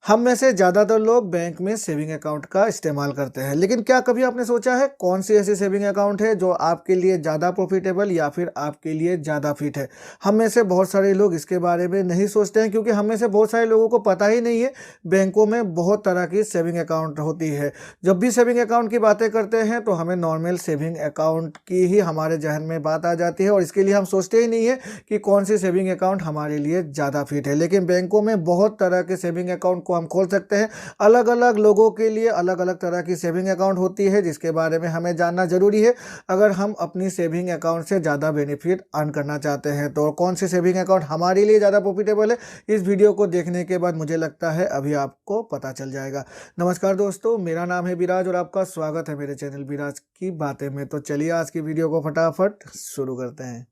हम में से ज़्यादातर लोग बैंक में सेविंग अकाउंट का इस्तेमाल करते हैं, लेकिन क्या कभी आपने सोचा है कौन सी ऐसी सेविंग अकाउंट है जो आपके लिए ज़्यादा प्रॉफिटेबल या फिर आपके लिए ज़्यादा फिट है। हम में से बहुत सारे लोग इसके बारे में नहीं सोचते हैं, क्योंकि हम में से बहुत सारे लोगों को पता ही नहीं है बैंकों में बहुत तरह की सेविंग अकाउंट होती है। जब भी सेविंग अकाउंट की बातें करते हैं तो हमें नॉर्मल सेविंग अकाउंट की ही हमारे जहन में बात आ जाती है, और इसके लिए हम सोचते ही नहीं है कि कौन सी सेविंग अकाउंट हमारे लिए ज़्यादा फिट है। लेकिन बैंकों में बहुत तरह के सेविंग अकाउंट को हम खोल सकते हैं। अलग अलग लोगों के लिए अलग अलग तरह की सेविंग अकाउंट होती है, जिसके बारे में हमें जानना जरूरी है अगर हम अपनी सेविंग अकाउंट से ज़्यादा बेनिफिट अर्न करना चाहते हैं। तो कौन सी सेविंग अकाउंट हमारे लिए ज़्यादा प्रॉफिटेबल है, इस वीडियो को देखने के बाद मुझे लगता है अभी आपको पता चल जाएगा। नमस्कार दोस्तों, मेरा नाम है विराज और आपका स्वागत है मेरे चैनल विराज की बातें में। तो चलिए आज की वीडियो को फटाफट शुरू करते हैं।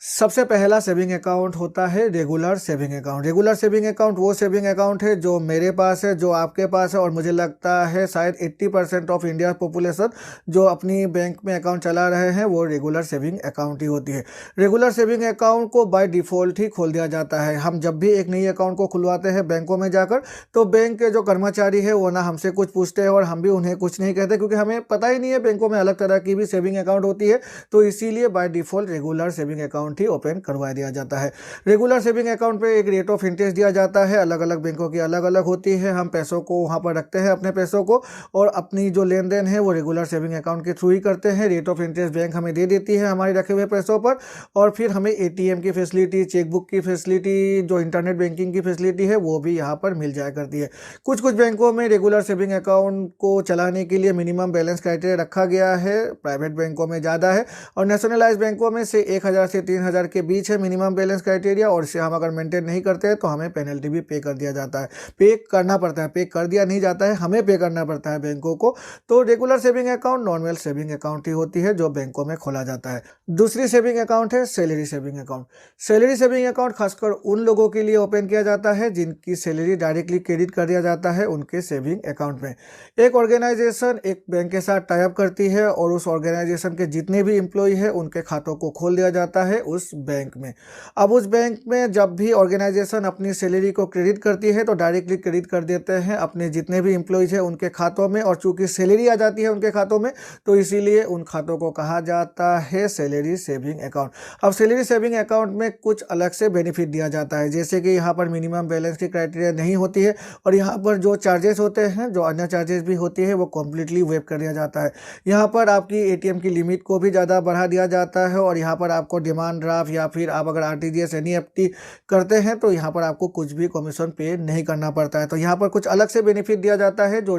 सबसे पहला सेविंग अकाउंट होता है regular saving account. Regular saving account वो सेविंग अकाउंट है जो मेरे पास है, जो आपके पास है, और मुझे लगता है शायद 80% ऑफ इंडिया पॉपुलेशन जो अपनी बैंक में अकाउंट चला रहे हैं वो रेगुलर सेविंग अकाउंट ही होती है। रेगुलर सेविंग अकाउंट को बाय डिफ़ॉल्ट ही खोल दिया जाता है। हम जब भी एक नई अकाउंट को खुलवाते हैं बैंकों में जाकर, तो बैंक के जो कर्मचारी है वो ना हमसे कुछ पूछते हैं और हम भी उन्हें कुछ नहीं कहते, क्योंकि हमें पता ही नहीं है बैंकों में अलग तरह की भी सेविंग अकाउंट होती है। तो इसीलिए by default regular saving account he open करवा दिया जाता है। रेगुलर सेविंग अकाउंट पे एक रेट ऑफ इंटरेस्ट दिया जाता है। अलग अलग बैंकों की अलग अलग होती है। हम पैसों को वहाँ पर रखते हैं, अपने पैसों को, और अपनी जो लेन देन है वो रेगुलर सेविंग अकाउंट के थ्रू ही करते हैं। रेट ऑफ इंटरेस्ट बैंक हमें दे देती है हमारे रखे हुए पैसों पर, और फिर हमें एटीएम की फैसिलिटी, चेकबुक की फैसिलिटी, जो इंटरनेट बैंकिंग की फैसिलिटी है वो भी यहाँ पर मिल जाया करती है। कुछ कुछ बैंकों में रेगुलर सेविंग अकाउंट को चलाने के लिए मिनिमम बैलेंस क्राइटेरिया रखा गया है। प्राइवेट बैंकों में ज़्यादा है, और नेशनलाइज बैंकों में से 1000 से 3000 के बीच है मिनिमम बैलेंस क्राइटेरिया, और इसे हम अगर मेंटेन नहीं करते हैं तो हमें पेनल्टी भी पे कर दिया जाता है। पे करना पड़ता है, पे कर दिया नहीं जाता है, हमें पे करना पड़ता है बैंकों को। तो regular saving account normal saving account ही होती है जो बैंकों में खोला जाता है। दूसरी सेविंग अकाउंट है salary saving account. Salary saving account खासकर उन लोगों के लिए ओपन किया जाता है जिनकी सैलरी डायरेक्टली क्रेडिट कर दिया जाता है उनके सेविंग अकाउंट में। एक ऑर्गेनाइजेशन एक बैंक के साथ टाई अप करती है और उस ऑर्गेनाइजेशन के जितने भी एम्प्लॉय है उनके खातों को खोल दिया जाता है उस बैंक में। अब उस बैंक में जब भी ऑर्गेनाइजेशन अपनी सैलरी को क्रेडिट करती है तो डायरेक्टली क्रेडिट कर देते हैं अपने जितने भी एम्प्लॉयज़ हैं उनके खातों में, और चूंकि सैलरी आ जाती है उनके खातों में तो इसीलिए उन खातों को कहा जाता है सैलरी सेविंग अकाउंट। अब सैलरी सेविंग अकाउंट में कुछ अलग से बेनिफिट दिया जाता है, जैसे कि यहाँ पर मिनिमम बैलेंस की क्राइटेरिया नहीं होती है, और यहाँ पर जो चार्जेस होते हैं, जो अन्य चार्जेस भी होती है, वो कम्प्लीटली वेव कर दिया जाता है। यहाँ पर आपकी एटीएम की लिमिट को भी ज़्यादा बढ़ा दिया जाता है, और यहाँ पर आपको डिमांड ड्राफ्ट या फिर आप अगर आरटीजीएस एनईएफटी करते हैं तो यहाँ पर आपको कुछ भी कमीशन पे नहीं करना पड़ता है। तो यहाँ पर कुछ अलग से बेनिफिट दिया जाता है जो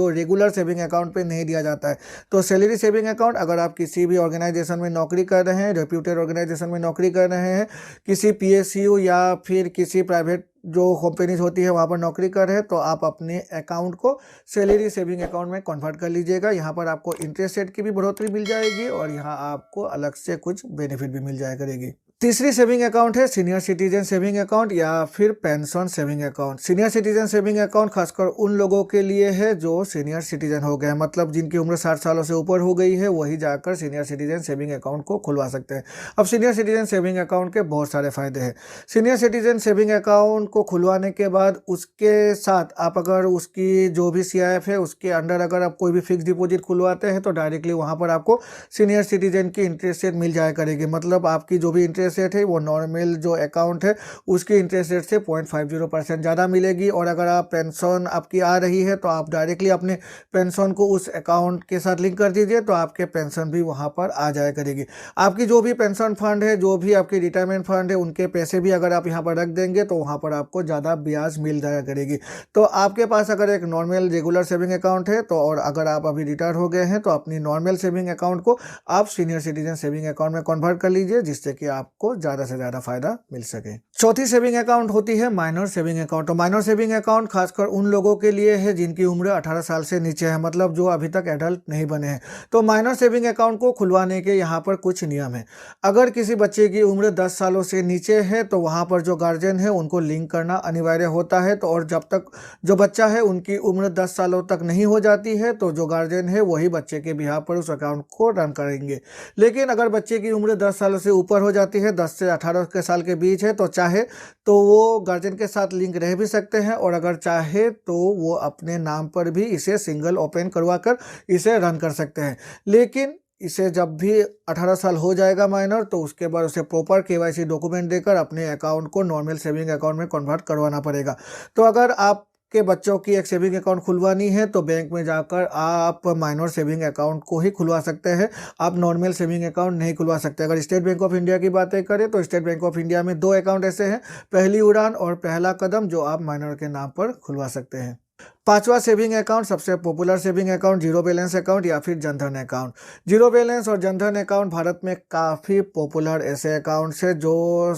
रेगुलर सेविंग अकाउंट पे नहीं दिया जाता है। तो सैलरी सेविंग अकाउंट अगर आप किसी भी ऑर्गेनाइजेशन में नौकरी कर रहे हैं, रेप्यूटेड ऑर्गेनाइजेशन में नौकरी कर रहे हैं, किसी पीएसयू या फिर किसी प्राइवेट जो कंपनीज होती है वहाँ पर नौकरी कर रहे हैं, तो आप अपने अकाउंट को सैलरी सेविंग अकाउंट में कन्वर्ट कर लीजिएगा। यहाँ पर आपको इंटरेस्ट रेट की भी बढ़ोतरी मिल जाएगी, और यहाँ आपको अलग से कुछ बेनिफिट भी मिल जाया करेगी। तीसरी सेविंग अकाउंट है सीनियर सिटीजन सेविंग अकाउंट या फिर pension saving account. Senior citizen saving account खासकर उन लोगों के लिए है जो सीनियर सिटीजन हो गए, मतलब जिनकी उम्र 60 सालों से ऊपर हो गई है, वही जाकर सीनियर सिटीजन सेविंग अकाउंट को खुलवा सकते हैं। अब सीनियर सिटीजन सेविंग अकाउंट के बहुत सारे फायदे हैं। सीनियर सिटीजन सेविंग अकाउंट को खुलवाने के बाद उसके साथ आप अगर उसकी जो भी सीआईएफ है उसके अंडर अगर आप कोई भी फिक्स डिपॉजिट खुलवाते हैं तो डायरेक्टली वहाँ पर आपको सीनियर सिटीजन की इंटरेस्ट रेट मिल जाया करेगी। मतलब आपकी जो भी इंटरेस्ट रेट है वो नॉर्मल जो अकाउंट है उसकी इंटरेस्ट रेट से 0.50% ज़्यादा मिलेगी, और अगर आप पेंशन आपकी आ रही है तो आप डायरेक्टली अपने पेंशन को उस अकाउंट के साथ लिंक कर दीजिए, तो आपके पेंशन भी वहाँ पर आ जाया करेगी। आपकी जो भी पेंशन फंड है, जो भी आपकी रिटायरमेंट फंड है, उनके पैसे भी अगर आप यहाँ पर रख देंगे तो वहाँ पर आपको ज़्यादा ब्याज मिल जाया करेगी। तो आपके पास अगर एक नॉर्मल रेगुलर सेविंग अकाउंट है तो, और अगर आप अभी रिटायर हो गए हैं तो अपनी नॉर्मल सेविंग अकाउंट को आप सीनियर सिटीजन सेविंग अकाउंट में कन्वर्ट कर लीजिए, जिससे कि आपको ज़्यादा से ज़्यादा फायदा मिल सके। चौथी सेविंग अकाउंट होती है माइनर सेविंग अकाउंट। तो माइनर सेविंग अकाउंट खासकर उन लोगों के लिए है जिनकी उम्र 18 साल से नीचे है, मतलब जो अभी तक एडल्ट नहीं बने हैं। तो माइनर सेविंग अकाउंट को खुलवाने के यहाँ पर कुछ नियम है। अगर किसी बच्चे की उम्र 10 सालों से नीचे है तो वहाँ पर जो गार्जियन है उनको लिंक करना अनिवार्य होता है। तो और जब तक जो बच्चा है उनकी उम्र 10 सालों तक नहीं हो जाती है तो जो गार्जियन है वही बच्चे के बिहाफ पर उस अकाउंट को रन करेंगे। लेकिन अगर बच्चे की उम्र 10 सालों से ऊपर हो जाती है 10 से 18 के साल के बीच है तो चाहे तो वो गार्जियन के साथ लिंक रह भी सकते हैं, और अगर चाहे तो वो अपने नाम पर भी इसे सिंगल ओपन करवा कर इसे रन कर सकते हैं। लेकिन इसे जब भी 18 साल हो जाएगा माइनर, तो उसके बाद उसे प्रॉपर केवाईसी डॉक्यूमेंट देकर अपने अकाउंट को नॉर्मल सेविंग अकाउंट में कन्वर्ट करवाना पड़ेगा। तो अगर आप के बच्चों की एक सेविंग अकाउंट खुलवानी है तो बैंक में जाकर आप माइनर सेविंग अकाउंट को ही खुलवा सकते हैं, आप नॉर्मल सेविंग अकाउंट नहीं खुलवा सकते। अगर स्टेट बैंक ऑफ इंडिया की बातें करें तो स्टेट बैंक ऑफ इंडिया में 2 अकाउंट ऐसे हैं, पहली उड़ान और पहला कदम, जो आप माइनर के नाम पर खुलवा सकते हैं। 5वां सेविंग अकाउंट, सबसे popular saving account, zero balance account या फिर जनधन अकाउंट। जीरो बैलेंस और जनधन अकाउंट भारत में काफ़ी पॉपुलर ऐसे अकाउंट्स है जो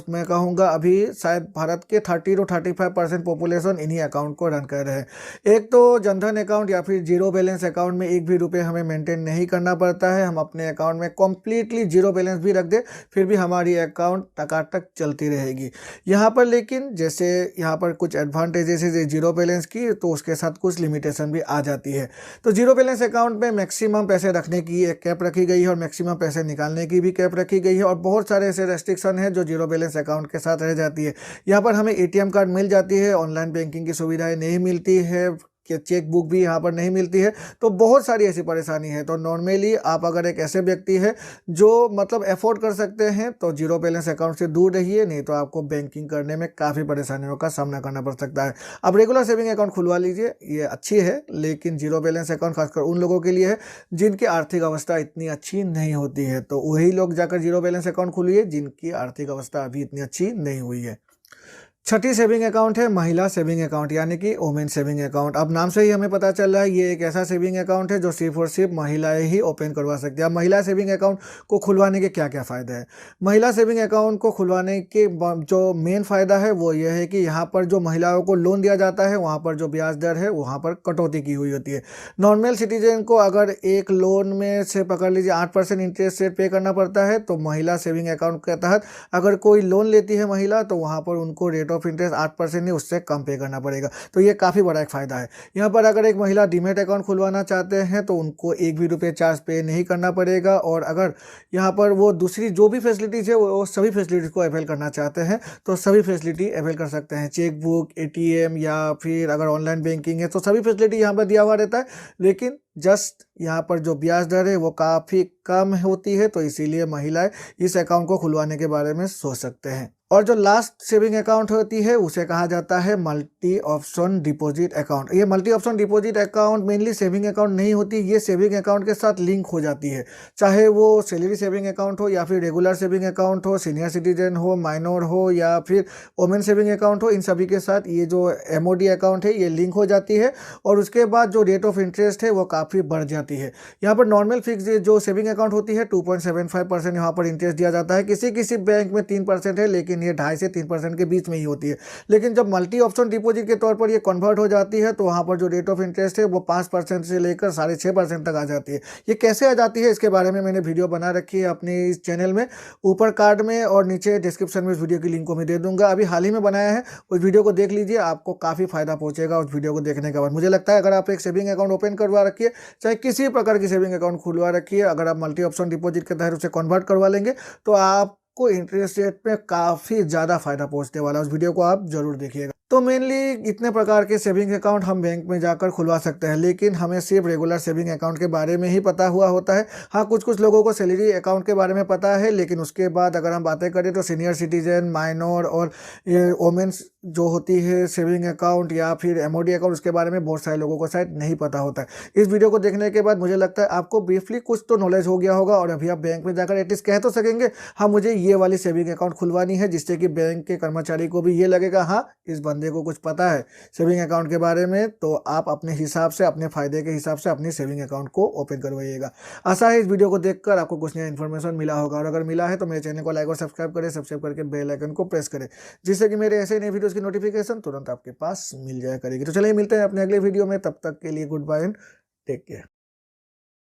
मैं कहूँगा अभी शायद भारत के 30 to 35% पॉपुलेशन इन्हीं अकाउंट को रन कर रहे हैं। एक तो जनधन अकाउंट या फिर जीरो बैलेंस अकाउंट में 1 भी रुपये हमें मेंटेन नहीं करना पड़ता है, हम अपने अकाउंट में कम्प्लीटली जीरो बैलेंस भी रख दें फिर भी हमारी अकाउंट टकाटक चलती रहेगी। यहाँ पर लेकिन जैसे यहाँ पर कुछ एडवांटेजेस है जीरो बैलेंस की, तो उसके साथ कुछ लिमिटेशन भी आ जाती है। तो जीरो बैलेंस अकाउंट में मैक्सिमम पैसे रखने की एक कैप रखी गई है और मैक्सिमम पैसे निकालने की भी कैप रखी गई है, और बहुत सारे ऐसे रेस्ट्रिक्शन है जो जीरो बैलेंस अकाउंट के साथ रह जाती है। यहाँ पर हमें एटीएम कार्ड मिल जाती है, ऑनलाइन बैंकिंग की सुविधाएं नहीं मिलती है, कि चेक बुक भी यहाँ पर नहीं मिलती है, तो बहुत सारी ऐसी परेशानी है। तो नॉर्मली आप अगर एक ऐसे व्यक्ति है जो मतलब अफोर्ड कर सकते हैं तो जीरो बैलेंस अकाउंट से दूर रहिए, नहीं तो आपको बैंकिंग करने में काफ़ी परेशानियों का सामना करना पड़ सकता है। आप रेगुलर सेविंग अकाउंट खुलवा लीजिए, ये अच्छी है, लेकिन जीरो बैलेंस अकाउंट खासकर उन लोगों के लिए है जिनकी आर्थिक अवस्था इतनी अच्छी नहीं होती है, तो वही लोग जाकर जीरो बैलेंस अकाउंट खोलिए जिनकी आर्थिक अवस्था अभी इतनी अच्छी नहीं हुई है। छठी सेविंग अकाउंट है महिला सेविंग अकाउंट, यानी कि वोमेन सेविंग अकाउंट। अब नाम से ही हमें पता चल रहा है ये एक ऐसा सेविंग अकाउंट है जो सिर्फ और सिर्फ महिलाएं ही ओपन करवा सकती है। अब महिला सेविंग अकाउंट को खुलवाने के क्या क्या फ़ायदे हैं? महिला सेविंग अकाउंट को खुलवाने के जो मेन फ़ायदा है वो ये है कि यहाँ पर जो महिलाओं को लोन दिया जाता है वहाँ पर जो ब्याज दर है वहाँ पर कटौती की हुई होती है। नॉर्मल सिटीजन को अगर एक लोन में से पकड़ लीजिए 8% इंटरेस्ट रेट पे करना पड़ता है, तो महिला सेविंग अकाउंट के तहत अगर कोई लोन लेती है महिला तो वहाँ पर उनको रेट ऑफ इंटरेस्ट 8% नहीं उससे कम पे करना पड़ेगा। तो ये काफ़ी बड़ा एक फ़ायदा है। यहाँ पर अगर एक महिला डीमैट अकाउंट खुलवाना चाहते हैं तो उनको 1 भी रुपये चार्ज पे नहीं करना पड़ेगा, और अगर यहाँ पर वो दूसरी जो भी फैसिलिटीज़ है वो सभी फैसिलिटीज़ को अवेल करना चाहते हैं तो सभी फैसिलिटी अवेल कर सकते हैं। चेक बुक, एटीएम या फिर अगर ऑनलाइन बैंकिंग है तो सभी फैसिलिटी यहाँ पर दिया हुआ रहता है, लेकिन जस्ट यहाँ पर जो ब्याज दर है वो काफ़ी कम होती है, तो इसीलिए महिलाएं इस अकाउंट को खुलवाने के बारे में सोच सकते हैं। और जो लास्ट सेविंग अकाउंट होती है उसे कहा जाता है मल्टी ऑप्शन डिपॉजिट अकाउंट। ये multi option deposit account mainly saving account नहीं होती, ये सेविंग अकाउंट के साथ लिंक हो जाती है, चाहे वो सैलरी सेविंग अकाउंट हो या फिर रेगुलर सेविंग अकाउंट हो, सीनियर सिटीजन हो, माइनर हो या फिर वोमेन सेविंग अकाउंट हो, इन सभी के साथ ये जो एमओडी अकाउंट है ये लिंक हो जाती है, और उसके बाद जो रेट ऑफ इंटरेस्ट है वो काफ़ी बढ़ जाती है। यहाँ पर नॉर्मल फिक्स जो सेविंग अकाउंट होती है 2.75% यहाँ पर इंटरेस्ट दिया जाता है, किसी किसी बैंक में 3% है, लेकिन ये 2.5 से 3% के बीच में ही होती है। लेकिन जब मल्टी ऑप्शन डिपॉजिट के तौर पर ये कन्वर्ट हो जाती है तो वहाँ पर जो रेट ऑफ इंटरेस्ट है वो 5% से लेकर 6.5% तक आ जाती है। ये कैसे आ जाती है इसके बारे में मैंने वीडियो बना रखी है अपने इस चैनल में, ऊपर कार्ड में और नीचे डिस्क्रिप्शन में उस वीडियो की लिंक को मैं दे दूंगा। अभी हाल ही में बनाया है, उस वीडियो को देख लीजिए, आपको काफ़ी फायदा पहुंचेगा उस वीडियो को देखने के बाद। मुझे लगता है अगर आप एक सेविंग अकाउंट ओपन करवा रखिए, चाहे किसी प्रकार की सेविंग अकाउंट खुलवा रखिए, अगर आप मल्टी ऑप्शन डिपॉजिट के तहत उसे कन्वर्ट करवा लेंगे तो आपको इंटरेस्ट रेट में काफ़ी ज़्यादा फायदा पहुंचने वाला है। उस वीडियो को आप जरूर देखिएगा। तो मेनली इतने प्रकार के सेविंग अकाउंट हम बैंक में जाकर खुलवा सकते हैं, लेकिन हमें सिर्फ रेगुलर सेविंग अकाउंट के बारे में ही पता हुआ होता है। हाँ, कुछ कुछ लोगों को सैलरी अकाउंट के बारे में पता है, लेकिन उसके बाद अगर हम बातें करें तो सीनियर सिटीजन, माइनर और वोमेन्स जो होती है सेविंग अकाउंट या फिर एमओडी अकाउंट, उसके बारे में बहुत सारे लोगों को शायद नहीं पता होता है। इस वीडियो को देखने के बाद मुझे लगता है आपको ब्रीफली कुछ तो नॉलेज हो गया होगा, और अभी आप बैंक में जाकर एटलीस्ट कह तो सकेंगे हाँ मुझे ये वाली सेविंग अकाउंट खुलवानी है, जिससे कि बैंक के कर्मचारी को भी ये लगेगा हाँ इस बंदे को कुछ पता है सेविंग अकाउंट के बारे में। तो आप अपने हिसाब से, अपने फायदे के हिसाब से अपनी सेविंग अकाउंट को ओपन करवाइएगा। आशा है इस वीडियो को देखकर आपको कुछ नया इन्फॉर्मेशन मिला होगा, और अगर मिला है तो मेरे चैनल को लाइक और सब्सक्राइब करें, सब्सक्राइब करके बेल आइकन को प्रेस करें, जिससे कि मेरे ऐसे नए वीडियोस की नोटिफिकेशन तुरंत आपके पास मिल जाया करेगी। तो चलिए मिलते हैं अपने अगले वीडियो में, तब तक के लिए goodbye and take care.